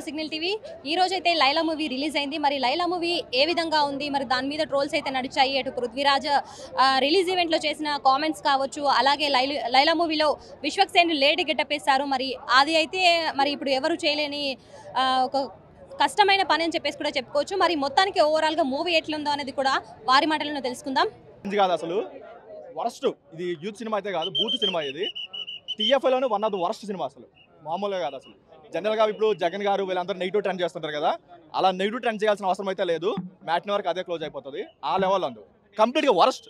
Signal TV ఈ రోజు అయితే లైలా మూవీ రిలీజ్ అయింది. మరి లైలా మూవీ ఏ విధంగా ఉంది, మరి దాని మీద ట్రోల్స్ అయితే నడిచాయి. అటు పృథ్వీరాజ్ రిలీజ్ ఈవెంట్లో చేసిన కామెంట్స్ కావచ్చు, అలాగే లైలా మూవీలో విశ్వక్సేన్ లేడీ గెటప్ వేశారు. మరి అది అయితే మరి ఇప్పుడు ఎవరు చేయలేని ఒక కష్టమైన పని అని చెప్పేసి కూడా చెప్పుకోవచ్చు. మరి మొత్తానికి ఓవరాల్గా మూవీ ఎట్లుందో అనేది కూడా వారి మాటలను తెలుసుకుందాం. కాదు అసలు వరస్ట్, ఇది యూత్ సినిమా అయితే కాదు, బూత్ సినిమా. ఇది టీఎఫ్ఐలోనే one of the worst cinema. అసలు మామూలుగా కాదు. అసలు జనరల్గా ఇప్పుడు జగన్ గారు వీళ్ళందరూ నెగిటివ్ ట్రెండ్ చేస్తుంటారు కదా, అలా నెగిటివ్ ట్రెండ్ చేయాల్సిన అవసరం అయితే లేదు. మ్యాట్ని వరకు అదే క్లోజ్ అయిపోతుంది. ఆ లెవెల్ అందు కంప్లీట్గా వరస్ట్.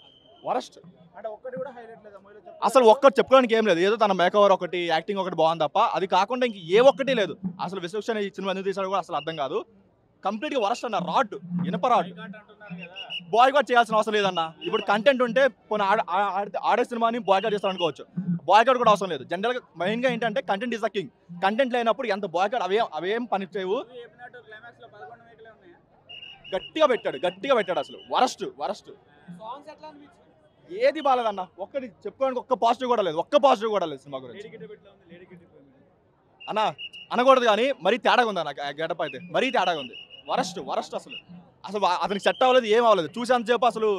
అసలు ఒక్కటి చెప్పుకోవడానికి ఏం లేదు. ఏదో తన మేకవర్ ఒకటి, యాక్టింగ్ ఒకటి బాగుంది తప్ప అది కాకుండా ఇంక ఏ ఒక్కటి లేదు. అసలు విశ్వక్సేన్ ఈ సినిమా ఎందుకు తీసాడు కూడా అసలు అర్థం కాదు. కంప్లీట్గా వరస్ట్ అన్న. రాడ్, ఇనప రాడ్. బాయ్కాట్ చేయాల్సిన అవసరం లేదన్న. ఇప్పుడు కంటెంట్ ఉంటే పోనీ ఆడే సినిమాని బాయ్కాట్ చేస్తాను అనుకోవచ్చు. బాయ్కాట్ కూడా అవసరం లేదు. జనరల్గా మెయిన్గా ఏంటంటే content is the king. Content లేనప్పుడు ఎంత బాయ్కాట్ అవేం పని చేయవు. గట్టిగా పెట్టాడు అసలు. వరస్ట్ ఏది బాలేదన్న. ఒక్కటి చెప్పుకోవడానికి ఒక్క పాజిటివ్ కూడా లేదు. సినిమా గురించి అన్న అనకూడదు కానీ మరీ తేడాగా ఉంది అన్న. గెటప్ అయితే మరీ తేడాగా ఉంది. వరస్ట్ అసలు అతనికి సెట్ అవ్వలేదు, ఏం అవ్వలేదు. చూసేంతసేపు అసలు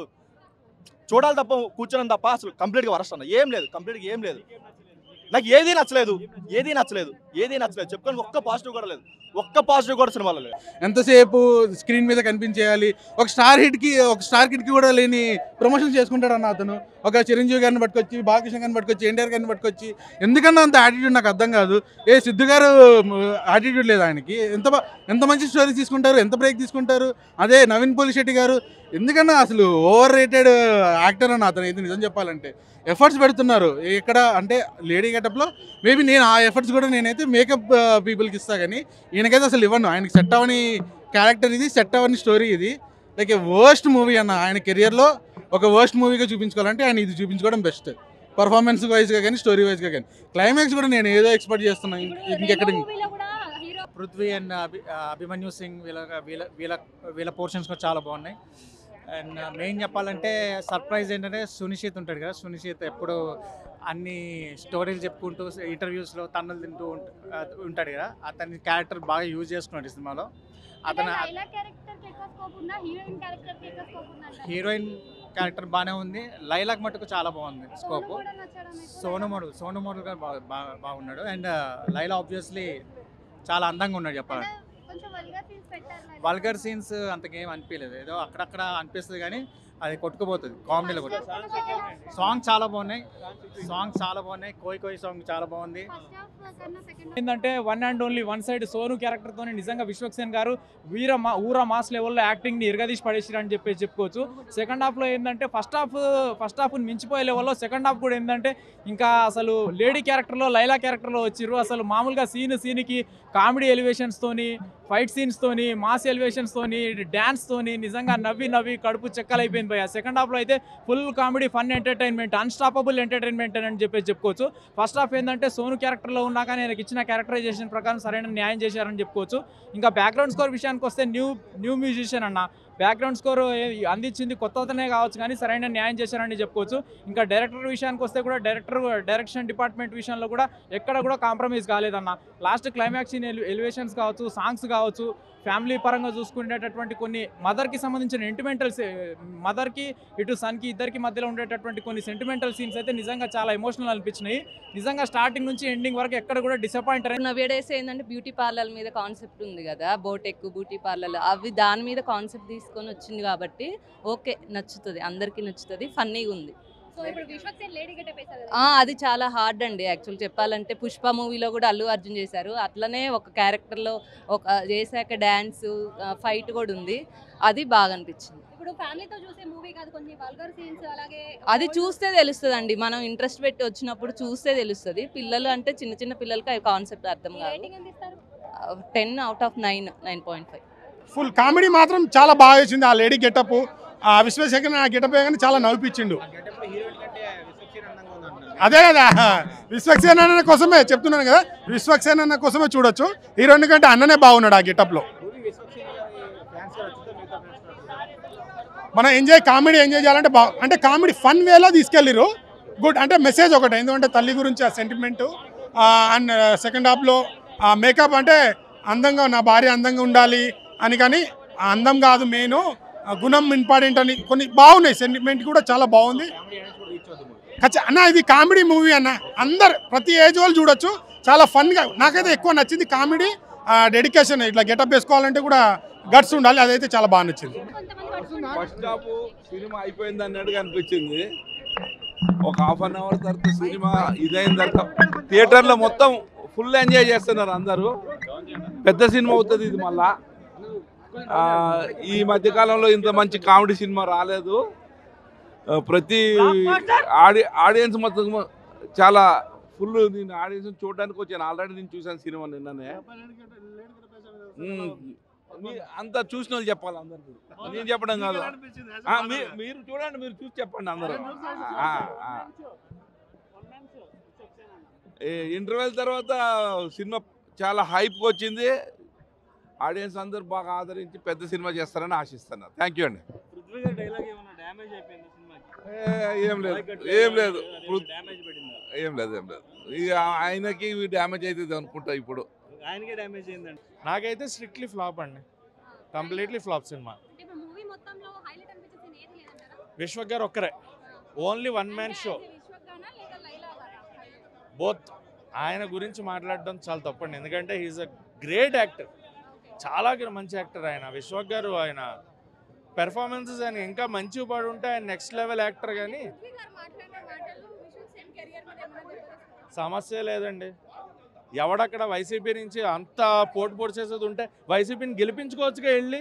చూడాలి తప్ప కూర్చోడం తప్ప అసలు కంప్లీట్గా వరస్ట్ అన్న. కంప్లీట్గా ఏం లేదు. నాకు ఏదీ నచ్చలేదు. చెప్పుకోవడానికి ఒక్క పాజిటివ్ కూడా సినిమాలో లేదు. ఎంతసేపు స్క్రీన్ మీద కనిపించేయాలి. ఒక స్టార్ కిడ్కి కూడా లేని ప్రమోషన్ చేసుకుంటాడు అన్న అతను. ఒక చిరంజీవి గారిని పట్టుకొచ్చి, బాలకృష్ణ గారిని పట్టుకొచ్చి, ఎన్టీఆర్ గారిని పట్టుకొచ్చి, ఎందుకన్నా అంత యాటిట్యూడ్ నాకు అర్థం కాదు. సిద్ధు గారు యాటిట్యూడ్ లేదు ఆయనకి. ఎంత మంచి స్టోరీ తీసుకుంటారు, ఎంత బ్రేక్ తీసుకుంటారు. అదే నవీన్ పోలిశెట్టి గారు ఎందుకన్నా అసలు ఓవర్ రేటెడ్ యాక్టర్ అన్న అతను. ఇది నిజం చెప్పాలంటే ఎఫర్ట్స్ పెడుతున్నారు. ఇక్కడ అంటే లేడీ గెటప్లో మేబీ నేను ఆ ఎఫర్ట్స్ కూడా నేనైతే మేకప్ పీపుల్కి ఇస్తా, కానీ ఈయనకైతే అసలు ఇవ్వను. ఆయనకి సెట్ అవ్వని క్యారెక్టర్ ఇది, సెట్ అవ్వని స్టోరీ ఇది. లైక్ వర్స్ట్ మూవీ అన్న. ఆయన కెరియర్లో ఒక వర్స్ట్ మూవీగా చూపించుకోవాలంటే ఆయన ఇది చూపించుకోవడం బెస్ట్. పర్ఫార్మెన్స్ వైజ్గా కానీ, స్టోరీ వైజ్గా కానీ. క్లైమాక్స్ కూడా నేను ఏదో ఎక్స్పెక్ట్ చేస్తున్నాను. ఇంకెక్కడ పృథ్వీ అండ్ అభిమన్యు సింగ్ వీళ్ళ పోర్షన్స్ కూడా చాలా బాగున్నాయి. అండ్ మెయిన్ చెప్పాలంటే సర్ప్రైజ్ ఏంటంటే సునిశ్చిత్ ఉంటాడు కదా. సునిశ్చిత్ ఎప్పుడు అన్ని స్టోరీలు చెప్పుకుంటూ ఇంటర్వ్యూస్లో తన్నులు తింటూ ఉంటాడు కదా. అతని క్యారెక్టర్ బాగా యూజ్ చేసుకున్నాడు ఈ సినిమాలో. అతను హీరోయిన్ క్యారెక్టర్ బాగానే ఉంది. లైలాక్ మటుకు చాలా బాగుంది స్కోప్. సోను గారు బాగున్నాడు. అండ్ లైలా ఆబ్వియస్లీ చాలా అందంగా ఉన్నాడు చెప్పాలంటే. వల్గర్ సీన్స్ అంతకేం అనిపించలేదు. ఏదో అక్కడక్కడ అనిపిస్తుంది కానీ అది కొట్టుకుపోతుంది కామెడీలో కూడా. సాంగ్స్ చాలా బాగున్నాయి. కోయి సాంగ్ చాలా బాగుంది. ఏంటంటే one and only one side Sonu క్యారెక్టర్తో నిజంగా విశ్వక్సేన్ గారు ఊరా మాస్ లెవెల్లో యాక్టింగ్ని ఇరగదీసి పడేసిరని చెప్పుకోవచ్చు. సెకండ్ హాఫ్లో ఏంటంటే ఫస్ట్ హాఫ్ని మించిపోయే లెవెల్లో సెకండ్ హాఫ్ కూడా ఏంటంటే ఇంకా అసలు లేడీ క్యారెక్టర్లో, లైలా క్యారెక్టర్లో వచ్చిర్రు. అసలు మామూలుగా సీన్కి కామెడీ ఎలివేషన్స్తోని, ఫైట్ సీన్స్తోని, మాస్ ఎలివేషన్స్తోని, డ్యాన్స్తోని నిజంగా నవ్వి కడుపు చెక్కలైపోయింది భయ్య. సెకండ్ హాఫ్లో అయితే full comedy, fun entertainment, unstoppable entertainment అని చెప్పుకోవచ్చు. ఫస్ట్ హాఫ్ ఏంటంటే సోను క్యారెక్టర్లో ఉన్నాక ఆయనకి ఇచ్చిన క్యారెక్టరైజేషన్ ప్రకారం సరైన న్యాయం చేశారని చెప్పుకోవచ్చు. ఇంకా బ్యాక్గ్రౌండ్ స్కోర్ విషయానికి వస్తే న్యూ మ్యూజిషియన్ అన్న. బ్యాక్గ్రౌండ్ స్కోర్ అందించింది కొత్తనే కావచ్చు కానీ సరైన న్యాయం చేశారని చెప్పుకోవచ్చు. ఇంకా డైరెక్టర్ విషయానికి వస్తే కూడా డైరెక్షన్ డిపార్ట్మెంట్ విషయంలో కూడా ఎక్కడ కూడా కాంప్రమైజ్ కాలేదన్న. లాస్ట్ క్లైమాక్స్ ఎలివేషన్స్ కావచ్చు, సాంగ్స్ కావచ్చు, ఫ్యామిలీ పరంగా చూసుకునేటటువంటి కొన్ని మదర్కి సంబంధించిన మదర్కి ఇటు సన్కి ఇద్దరికి మధ్యలో ఉండేటటువంటి కొన్ని సెంటిమెంటల్ సీన్స్ అయితే నిజంగా చాలా ఎమోషనల్ అనిపించినాయి. నిజంగా స్టార్టింగ్ నుంచి ఎండింగ్ వరకు ఎక్కడ కూడా డిసప్పాయింట్ అయ్యి. నవ్వేడేసి ఏంటంటే బ్యూటీ పార్లర్ మీద కాన్సెప్ట్ ఉంది కదా, బోటెక్ బ్యూటీ పార్లర్, అవి దాని మీద కాన్సెప్ట్ తీసుకొని వచ్చింది కాబట్టి ఓకే, నచ్చుతుంది, అందరికీ నచ్చుతుంది, ఫన్నీగా ఉంది. అది చాలా హార్డ్ అండి యాక్చువల్ చెప్పాలంటే. పుష్ప మూవీలో కూడా అల్లు అర్జున్ చేశారు, అట్లనే ఒక క్యారెక్టర్లో ఒక చేశాక డ్యాన్స్, ఫైట్ కూడా ఉంది. అది బాగా అనిపించింది. ఇప్పుడు ఫ్యామిలీతో చూసే మూవీ కాదు, కొన్ని వల్గర్ సీన్స్ అలాగే అది చూస్తే తెలుస్తుంది అండి. మనం ఇంట్రెస్ట్ పెట్టి వచ్చినప్పుడు చూస్తే తెలుస్తుంది. పిల్లలు అంటే చిన్న పిల్లలకి అవి కాన్సెప్ట్ అర్థం కాదు. 10 out of 9, 9.5. ఫుల్ కామెడీ మాత్రం చాలా బాగా వచ్చింది. ఆ లేడీ గెటప్, ఆ విశ్వక్సేన్ ఆ గెటప్ కానీ చాలా నవ్విపించిండు. అదే కదా, విశ్వక్సేన్ అన్న కోసమే చెప్తున్నాను కదా, విశ్వక్సేన్ అన్న కోసమే చూడొచ్చు. హీరోయిన్ కంటే అన్ననే బాగున్నాడు ఆ గెటప్లో. మనం కామెడీ ఎంజాయ్ చేయాలంటే అంటే కామెడీ ఫన్ వేలో తీసుకెళ్ళిరు. గుడ్ అంటే మెసేజ్ ఒకటి, ఎందుకంటే తల్లి గురించి ఆ సెంటిమెంటు. అండ్ సెకండ్ హాఫ్లో మేకప్ అంటే అందంగా నా భార్య అందంగా ఉండాలి అని, కానీ ఆ అందం కాదు మెయిన్, గుణం ఇంపార్టెంట్ అని కొన్ని బాగున్నాయి. సెంటిమెంట్ కూడా చాలా బాగుంది అన్న. ఇది కామెడీ మూవీ అన్న, అందరు ప్రతి ఏజ్ వాళ్ళు చూడొచ్చు. చాలా ఫన్గా, నాకైతే ఎక్కువ నచ్చింది కామెడీ, డెడికేషన్. ఇట్లా గెటప్ వేసుకోవాలంటే కూడా గట్స్ ఉండాలి, అదైతే చాలా బాగా నచ్చింది. ఫస్ట్ హాఫ్ సినిమా అయిపోయింది అన్నట్టుగా అనిపించింది. ఒక హాఫ్ అన్ అవర్ తర్వాత సినిమా ఇదైన తర్వాత థియేటర్లో మొత్తం ఫుల్ ఎంజాయ్ చేస్తున్నారు అందరూ. పెద్ద సినిమా అవుతుంది ఇది. మళ్ళా ఈ మధ్యకాలంలో ఇంత మంచి కామెడీ సినిమా రాలేదు. ప్రతి ఆడియన్స్ మొత్తం చాలా ఫుల్. నేను ఆడియన్స్ చూడడానికి వచ్చాను, ఆల్రెడీ నేను చూశాను సినిమా నిన్ననే. అంతా చూసిన వాళ్ళు చెప్పాలి అందరు, నేను చెప్పడం కాదు. మీరు చూడండి, మీరు చూసి చెప్పండి అందరూ. ఇంటర్వెల్ తర్వాత సినిమా చాలా హైప్కి వచ్చింది. ఆడియన్స్ అందరూ బాగా ఆదరించి పెద్ద సినిమా చేస్తారని ఆశిస్తున్నారు. థ్యాంక్ యూ అండి. ఏం లేదు ఏం లేదు ఏం లేదు ఏం లేదు ఇక ఆయనకి డ్యామేజ్ అవుతుంది అనుకుంటా. ఇప్పుడు ఆయనకే డ్యామేజ్ అయిందండి. నాకైతే స్ట్రిక్ట్లీ ఫ్లాప్ అండి, కంప్లీట్లీ ఫ్లాప్ సినిమా. విశ్వక్ గారు ఒక్కరే, only one man show. Both. ఆయన గురించి మాట్లాడడం చాలా తప్పండి, ఎందుకంటే హీఈస్ అ గ్రేట్ యాక్టర్, చాలా మంచి యాక్టర్ ఆయన. విశ్వక్ గారు ఆయన పెర్ఫార్మెన్సెస్ ఆయన ఇంకా మంచిగా పడి ఉంటే ఆయన నెక్స్ట్ లెవెల్ యాక్టర్. కానీ సమస్య లేదండి. ఎవడక్కడ వైసీపీ నుంచి అంత పోటు చేసేది ఉంటే వైసీపీని గెలిపించుకోవచ్చుగా, వెళ్ళి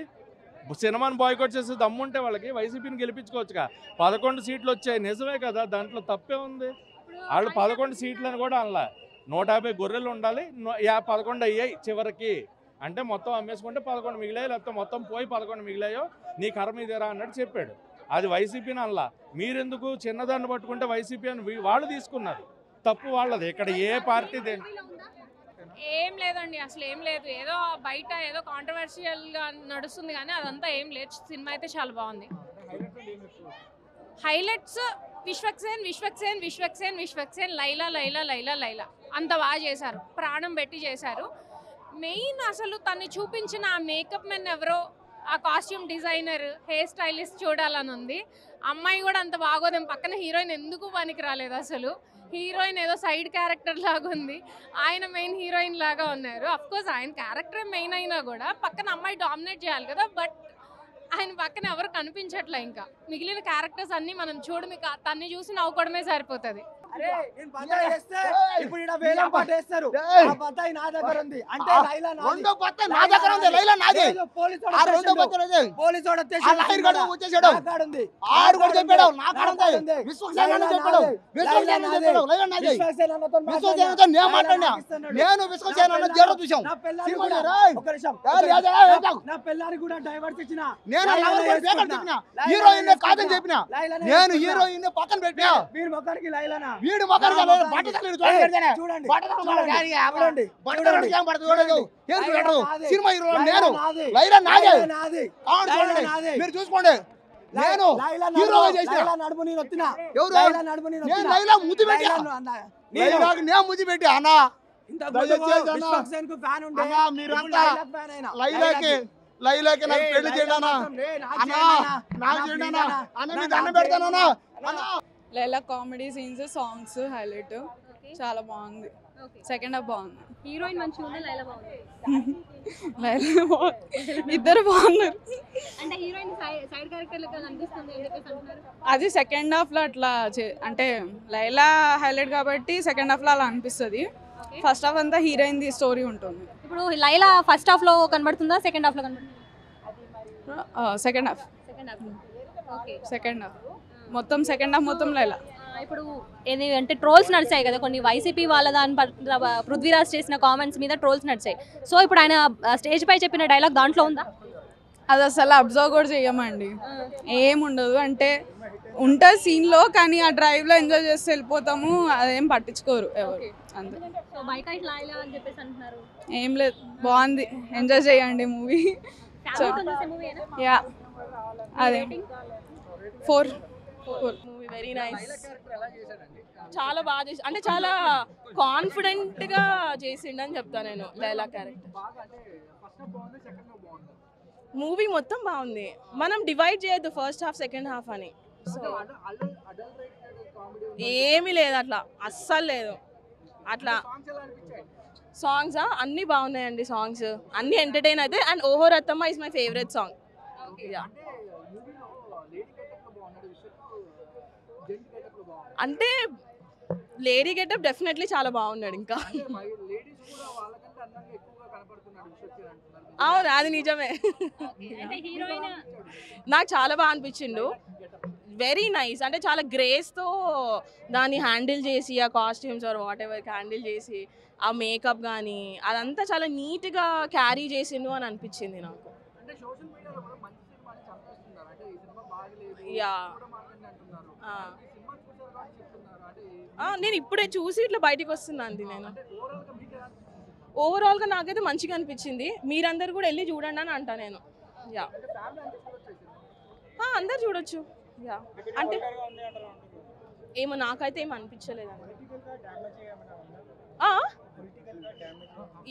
సినిమాని బాయ్కాట్ చేసే దమ్ముంటే వాళ్ళకి వైసీపీని గెలిపించుకోవచ్చుగా. 11 సీట్లు వచ్చాయి, నిజమే కదా, దాంట్లో తప్పే ఉంది. వాళ్ళు 11 సీట్లను కూడా అనలా, 150 గొర్రెలు ఉండాలి, 11 అయ్యాయి చివరికి. అంటే మొత్తం అమ్మేసుకుంటే 11 మిగిలాయి, లేకపోతే మొత్తం పోయి 11 మిగిలాయో నీ కర్మ ఇదేరా అన్నట్టు చెప్పాడు. అది వైసీపీని అనలా. మీరెందుకు చిన్నదాన్ని పట్టుకుంటే వైసీపీ అని వాళ్ళు తీసుకున్నారు, తప్పు వాళ్ళది. ఇక్కడ ఏ పార్టీ ఏం లేదండి, అసలు ఏం లేదు. ఏదో బయట ఏదో కాంట్రవర్షియల్గా నడుస్తుంది కానీ అదంతా ఏం లేదు. సినిమా అయితే చాలా బాగుంది. హైలైట్స్ విశ్వక్సేన్ లైలా లైలా లైలా లైలా అంత బాగా చేశారు, ప్రాణం పెట్టి చేశారు. మెయిన్ అసలు తను చూపించిన ఆ మేకప్ మెన్ ఎవరో, ఆ కాస్ట్యూమ్ డిజైనర్, హెయిర్ స్టైలిస్ట్ చూడాలని ఉంది. అమ్మాయి కూడా అంత బాగోదేం, పక్కన హీరోయిన్ ఎందుకు పనికి రాలేదు అసలు. హీరోయిన్ ఏదో సైడ్ క్యారెక్టర్ లాగా ఉంది, ఆయన మెయిన్ హీరోయిన్ లాగా ఉన్నారు. అఫ్కోర్స్ ఆయన క్యారెక్టర్ మెయిన్ అయినా కూడా పక్కన అమ్మాయి డామినేట్ చేయాలి కదా, బట్ ఆయన పక్కన ఎవరు కనిపించట్లే. ఇంకా మిగిలిన క్యారెక్టర్స్ అన్ని మనం చూడమి, తన్ని చూసి నవ్వుకోవడమే సరిపోతుంది. ఇప్పుడు ఈడ వేలం పాట వేస్తారు, ఆ బత్తాయి నా దగ్గర ఉంది అంటే లైలా నాది, రెండో బత్తాయి నా దగ్గర ఉంది, లైలా నాది. ఆ రెండో బత్తాయి పోలీసోడు వచ్చేసి ఆ లైర్ గడు వచ్చేసాడు, నా కాడ ఉంది, ఆడు కూడా చెప్పాడు నా కాడ ఉంది. విశ్వక్సేన అన్న చెప్పాడు, విశ్వక్సేన చెప్పాడు లైలా నాది. విశ్వక్సేనతో నేను మాట్లాడినా, నేను విశ్వక్సేన అన్న జర చూసాం. నా పెళ్ళాని సినిమా కూడా రాయ్ ఒక నిమిషం, నా పెళ్ళాని కూడా డైవర్స్ ఇచ్చిన, నేను లవర్ కూడా బేకర్ చెప్పినా, హీరోయిన్ కాదని చెప్పినా, నేను హీరోయిన్ పక్కన పెట్టినా. వీడి మొక్కడికి లైలానా, వీడి మొక్కడికి బట్టతల్లి చూడండి సినిమా హీరో నేను, లైలా నాదే. మీరు చూసుకోండి, నేను హీరోగా చేసిన నడుము నేను వచ్చిన, నేను లైలా ముద్దు పెట్టా, నేను ముద్దు పెట్టా అన్న. లైలాకి నాకు పెళ్లి చేయడా నాకు చేయడా అన్న, మీకు దండం పెడతానా. Laila comedy scenes, songs highlight, చాలా బాగుంది. సెకండ్ హాఫ్ బాగుంది. హీరోయిన్ మంచిగా ఉంది, లైలా బాగుంది. లైలా ఇద్దరు బాగున్నారు. అంటే హీరోయిన్ సైడ్ క్యారెక్టర్ లెక్క అనిపిస్తుంది అని చెప్పేసి అంటున్నారు. అది సెకండ్ హాఫ్ లో అట్లా అంటే లైలా హైలైట్ కాబట్టి సెకండ్ హాఫ్ లో అలా అనిపిస్తుంది. ఫస్ట్ హాఫ్ అంతా హీరోయిన్ ది స్టోరీ ఉంటుంది. ఇప్పుడు లైలా ఫస్ట్ హాఫ్ లో కనబడుతుందా, సెకండ్ హాఫ్ లో కనబడుతుందా? సెకండ్ హాఫ్ సెకండ్ హాఫ్ మొత్తం సెకండ్ హాఫ్ మొత్తం లైలా. ఇప్పుడు ఏది అంటే ట్రోల్స్ నడిచాయి కదా కొన్ని, వైసీపీ వాళ్ళ దాని పృథ్వీరాజ్ చేసిన కామెంట్స్ మీద ట్రోల్స్ నడిచాయి. సో ఇప్పుడు ఆయన స్టేజ్ పై చెప్పిన డైలాగ్ దాంట్లో ఉందా? అది అసలు అబ్జర్వ్ కూడా చేయమండి, ఏముండదు. అంటే ఉంటుంది సీన్లో, కానీ ఆ డ్రైవ్లో ఎంజాయ్ చేస్తే వెళ్ళిపోతాము, అదేం పట్టించుకోరు ఎవరు. అంతే. ఏం లేదు, బాగుంది, ఎంజాయ్ చేయండి మూవీ. యా అదే 4 మూవీ వెరీ నైస్, చాలా బాగా చేసి అంటే చాలా కాన్ఫిడెంట్ గా చేసిండని చెప్తా నేను లైలా క్యారెక్టర్. మూవీ మొత్తం బాగుంది, మనం డివైడ్ చేయొద్దు ఫస్ట్ హాఫ్ సెకండ్ హాఫ్ అని. సో ఏమీ లేదు అట్లా, అస్సలు లేదు అట్లా. సాంగ్స్ అన్నీ బాగున్నాయండి, సాంగ్స్ అన్నీ ఎంటర్టైన్ అయితే. అండ్ ఓహో Rattamma is my favourite song. అంటే లేడీ గెటప్ డెఫినెట్లీ చాలా బాగున్నాడు. ఇంకా అవును, అది నిజమే. నాకు చాలా బాగా అనిపించిండు, వెరీ నైస్. అంటే చాలా గ్రేస్తో దాన్ని హ్యాండిల్ చేసి, ఆ costumes or whatever handle చేసి, ఆ మేకప్ కానీ అదంతా చాలా నీట్గా క్యారీ చేసిండు అని అనిపించింది నాకు. యా, నేను ఇప్పుడే చూసి ఇట్లా బయటికి వస్తున్నాను. నేను ఓవరాల్గా నాకైతే మంచిగా అనిపించింది. మీరందరూ కూడా వెళ్ళి చూడండి అని అంటా నేను. యా, అందరు చూడొచ్చు. యా, అంటే ఏమో నాకైతే ఏమి అనిపించలేదండి.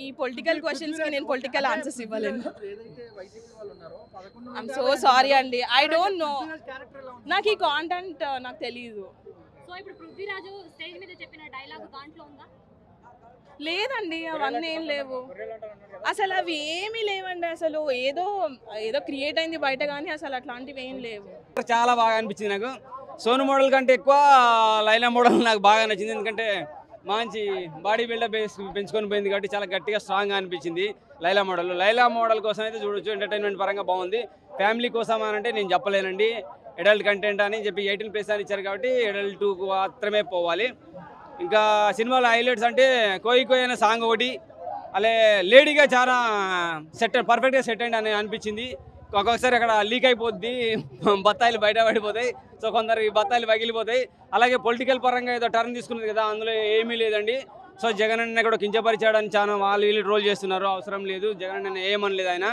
ఈ పొలిటికల్ క్వశ్చన్స్కి నేను పొలిటికల్ ఆన్సర్స్ ఇవ్వలేను. ఐఎమ్ సో సారీ అండి, ఐ డోంట్ నో, నాకు ఈ కాంటెంట్ నాకు తెలీదు. సో ఇప్పుడు పృథ్వీరాజు స్టేజ్ మీద చెప్పిన డైలాగ్ దాంట్లో ఉందా? లేదండి, అవన్నీ ఏం లేవు అసలు, అవి ఏమీ లేవండి. అసలు ఏదో ఏదో క్రియేట్ అయింది బయట, కానీ అసలు అట్లాంటివి ఏం లేవు. చాలా బాగా అనిపించింది నాకు. సోను మోడల్ కంటే ఎక్కువ లైలా మోడల్ నాకు బాగా నచ్చింది. ఎందుకంటే మంచి బాడీ బిల్డప్ పెంచుకొని పోయింది కాబట్టి చాలా గట్టిగా స్ట్రాంగ్గా అనిపించింది లైలా మోడల్. లైలా మోడల్ కోసం అయితే చూడొచ్చు, ఎంటర్టైన్మెంట్ పరంగా బాగుంది. ఫ్యామిలీ కోసం అని అంటే నేను చెప్పలేనండి, అడల్ట్ కంటెంట్ అని చెప్పి 18+ అని ఇచ్చారు కాబట్టి అడల్ట్ మాత్రమే పోవాలి. ఇంకా సినిమాలో హైలైట్స్ అంటే కోయి కోయి అనే సాంగ్ ఒకటి, అలా లేడీగా చాలా పర్ఫెక్ట్గా సెట్ అయ్యింది అని అనిపించింది. ఒక్కొక్కసారి అక్కడ లీక్ అయిపోద్ది, బత్తాయిలు బయట పడిపోతాయి, సో కొందరు బత్తాయిలు పగిలిపోతాయి. అలాగే పొలిటికల్ పరంగా ఏదో టర్న్ తీసుకున్నది కదా, అందులో ఏమీ లేదండి. సో జగన్ అన్న కూడా కించపరిచాడని చాలా వాళ్ళు వీళ్ళు ట్రోల్ చేస్తున్నారు, అవసరం లేదు. జగన్ అన్న ఏమనలేదు ఆయన.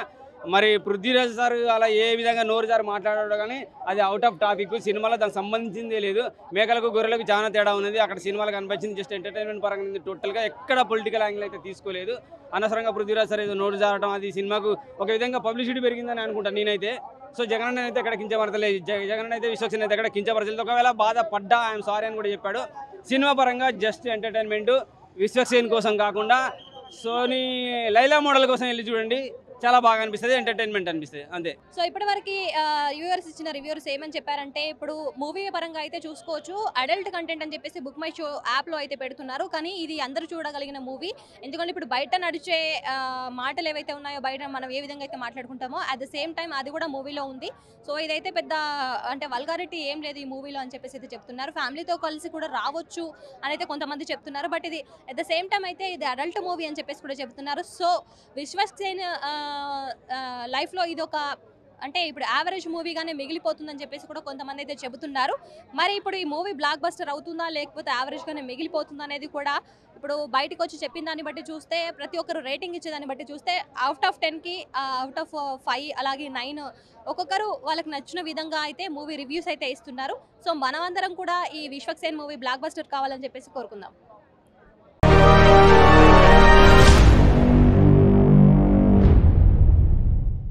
మరి పృథ్వీరాజ్ సార్ అలా ఏ విధంగా నోరు జారు మాట్లాడాడు కానీ అది అవుట్ ఆఫ్ టాపిక్. సినిమాలో దానికి సంబంధించిందే లేదు. మేకలకు గొర్రెలకు చాలా తేడా ఉన్నది అక్కడ సినిమాలో కనిపించింది. జస్ట్ ఎంటర్టైన్మెంట్ పరంగా టోటల్గా ఎక్కడ పొలిటికల్ యాంగిల్ అయితే తీసుకోలేదు. అనవసరంగా పృథ్వీరాజ్ సార్ ఏదో నోరు జారడం, అది సినిమాకు ఒక విధంగా పబ్లిసిటీ పెరిగిందని అనుకుంటాను నేనైతే. సో జగన్ అయితే ఎక్కడ కించపరచలేదు, జగన్ అయితే విశ్వక్సేన్ అయితే ఎక్కడ కించపరచలేదు. ఒకవేళ బాధపడ్డా ఐఎమ్ సారీ అని కూడా చెప్పాడు. సినిమా పరంగా జస్ట్ ఎంటర్టైన్మెంట్, విశ్వక్సేన్ కోసం కాకుండా సోనీ లైలా మోడల్ కోసం వెళ్ళి చూడండి, చాలా బాగా అనిపిస్తుంది, ఎంటర్టైన్మెంట్ అనిపిస్తుంది, అంతే. సో ఇప్పటివరకు వ్యూవర్స్ ఇచ్చిన రివ్యూర్స్ ఏమని చెప్పారంటే, ఇప్పుడు మూవీ పరంగా అయితే చూసుకోవచ్చు, అడల్ట్ కంటెంట్ అని చెప్పేసి బుక్ మై షో యాప్లో అయితే పెడుతున్నారు. కానీ ఇది అందరూ చూడగలిగిన మూవీ. ఎందుకంటే ఇప్పుడు బయట నడిచే మాటలు ఏవైతే ఉన్నాయో, బయట మనం ఏ విధంగా అయితే మాట్లాడుకుంటామో అట్ ద సేమ్ టైం అది కూడా మూవీలో ఉంది. సో ఇదైతే పెద్ద అంటే వల్గారిటీ ఏం లేదు ఈ మూవీలో అని చెప్పేసి అయితే చెప్తున్నారు. ఫ్యామిలీతో కలిసి కూడా రావచ్చు అని అయితే కొంతమంది చెప్తున్నారు. బట్ ఇది అట్ ద సేమ్ టైం అయితే ఇది అడల్ట్ మూవీ అని చెప్పేసి కూడా చెప్తున్నారు. సో విశ్వక్సేన్ లైఫ్లో ఇది ఒక అంటే ఇప్పుడు యావరేజ్ మూవీగానే మిగిలిపోతుందని చెప్పేసి కూడా కొంతమంది అయితే చెబుతున్నారు. మరి ఇప్పుడు ఈ మూవీ బ్లాక్ బస్టర్ అవుతుందా లేకపోతే యావరేజ్గానే మిగిలిపోతుందా అనేది కూడా ఇప్పుడు బయటకు వచ్చి చెప్పిన దాన్ని బట్టి చూస్తే, ప్రతి ఒక్కరు రేటింగ్ ఇచ్చేదాన్ని బట్టి చూస్తే అవుట్ ఆఫ్ 10కి అవుట్ ఆఫ్ 5 అలాగే 9 ఒక్కొక్కరు వాళ్ళకి నచ్చిన విధంగా అయితే మూవీ రివ్యూస్ అయితే ఇస్తున్నారు. సో మనమందరం కూడా ఈ విశ్వక్సేన్ మూవీ బ్లాక్ బస్టర్ కావాలని చెప్పేసి కోరుకుందాం.